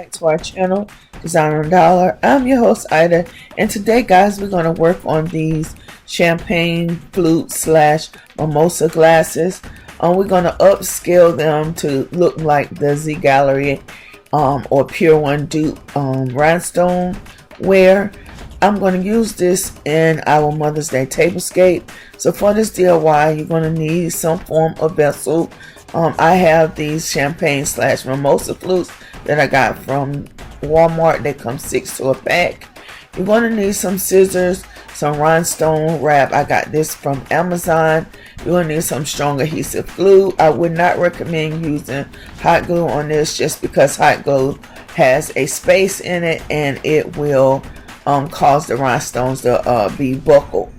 back to our channel, Design on Dollar. I'm your host Ida, and today guys we're going to work on these champagne flute slash mimosa glasses. We're going to upscale them to look like the ZGallerie or Pier1 dupe Rhinestone wear. I'm going to use this in our Mother's Day Tablescape. So for this DIY, you're going to need some form of vessel. I have these champagne slash mimosa flutes that I got from Walmart. They come 6 to a pack. You're going to need some scissors, some rhinestone wrap. I got this from Amazon. You're going to need some strong adhesive glue. I would not recommend using hot glue on this just because hot glue has a space in it and it will cause the rhinestones to be buckled.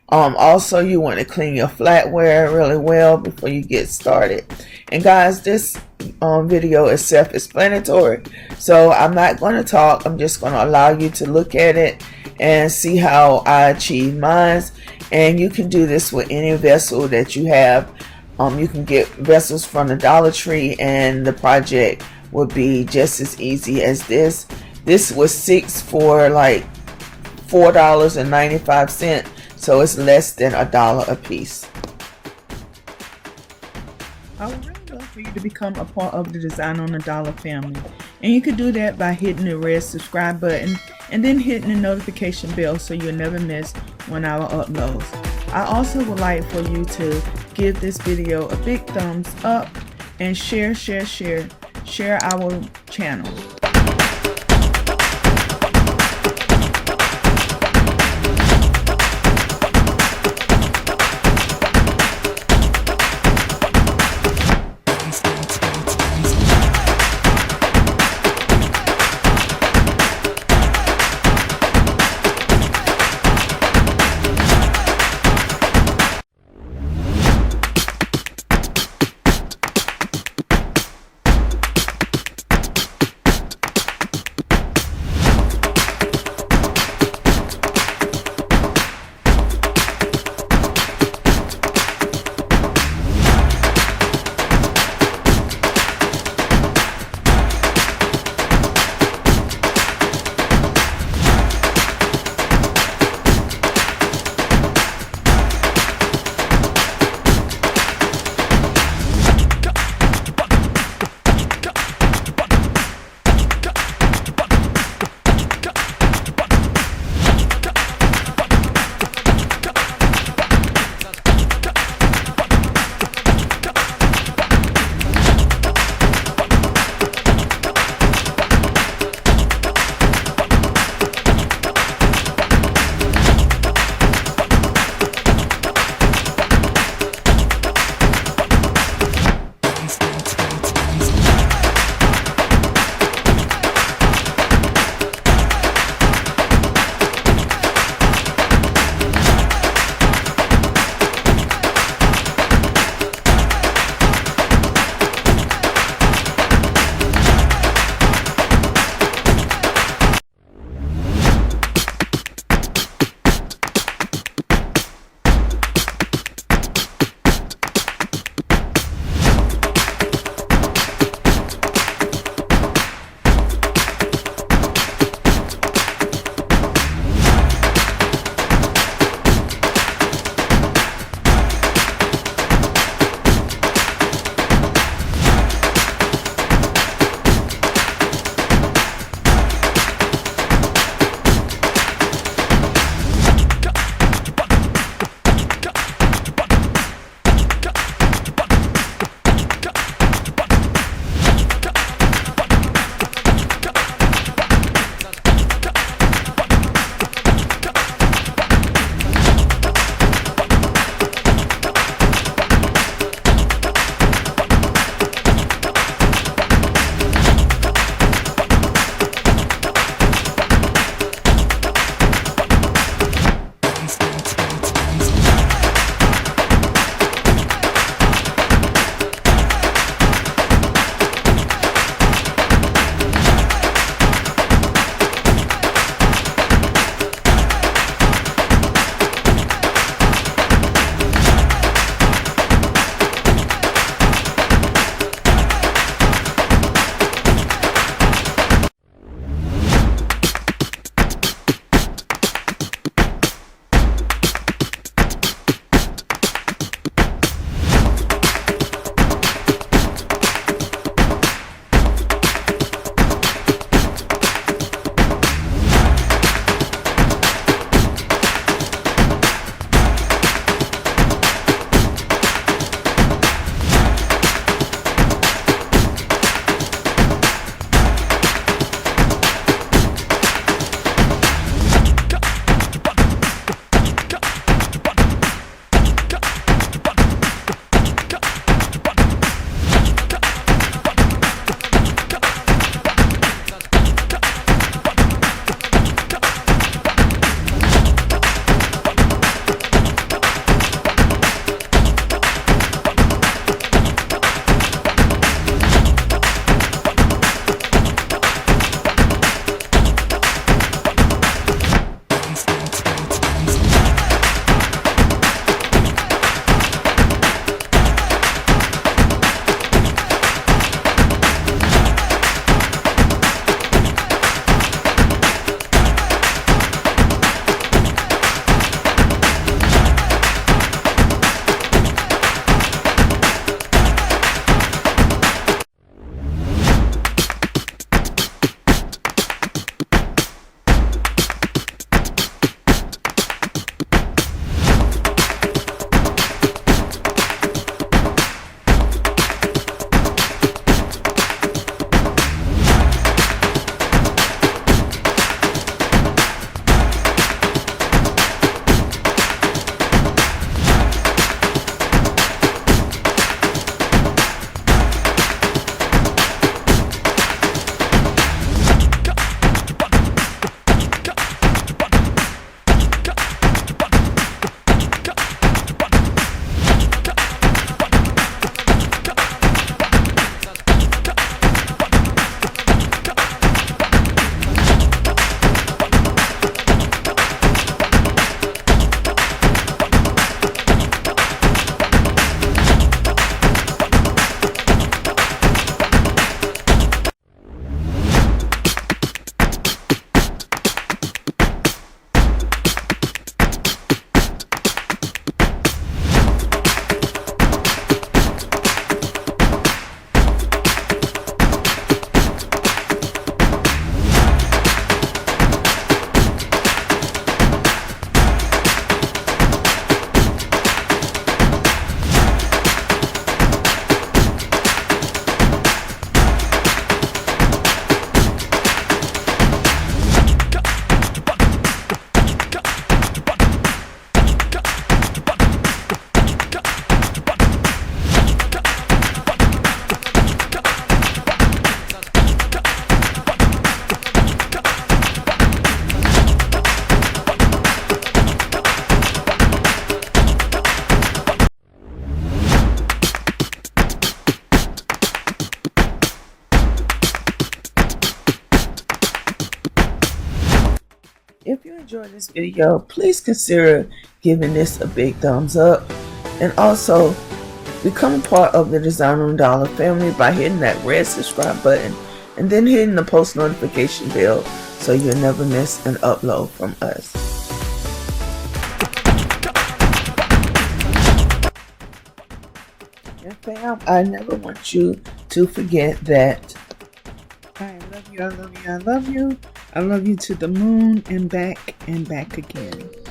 Also, you want to clean your flatware really well before you get started. And guys, this video is self-explanatory, so I'm not going to talk. I'm just going to allow you to look at it and see how I achieve mine. And you can do this with any vessel that you have. You can get vessels from the Dollar Tree and the project will be just as easy as this. This was 6 for like $4.95. So it's less than $1 a piece. I would really love for you to become a part of the Design on the Dollar family. And you can do that by hitting the red subscribe button and then hitting the notification bell so you'll never miss one of our uploads. I also would like for you to give this video a big thumbs up and share our channel. enjoyed this video, please consider giving this a big thumbs up, and also become a part of the Designer on Dollar family by hitting that red subscribe button and then hitting the post notification bell so you'll never miss an upload from us. And fam, I never want you to forget that I love you, I love you, I love you. I love you to the moon and back again.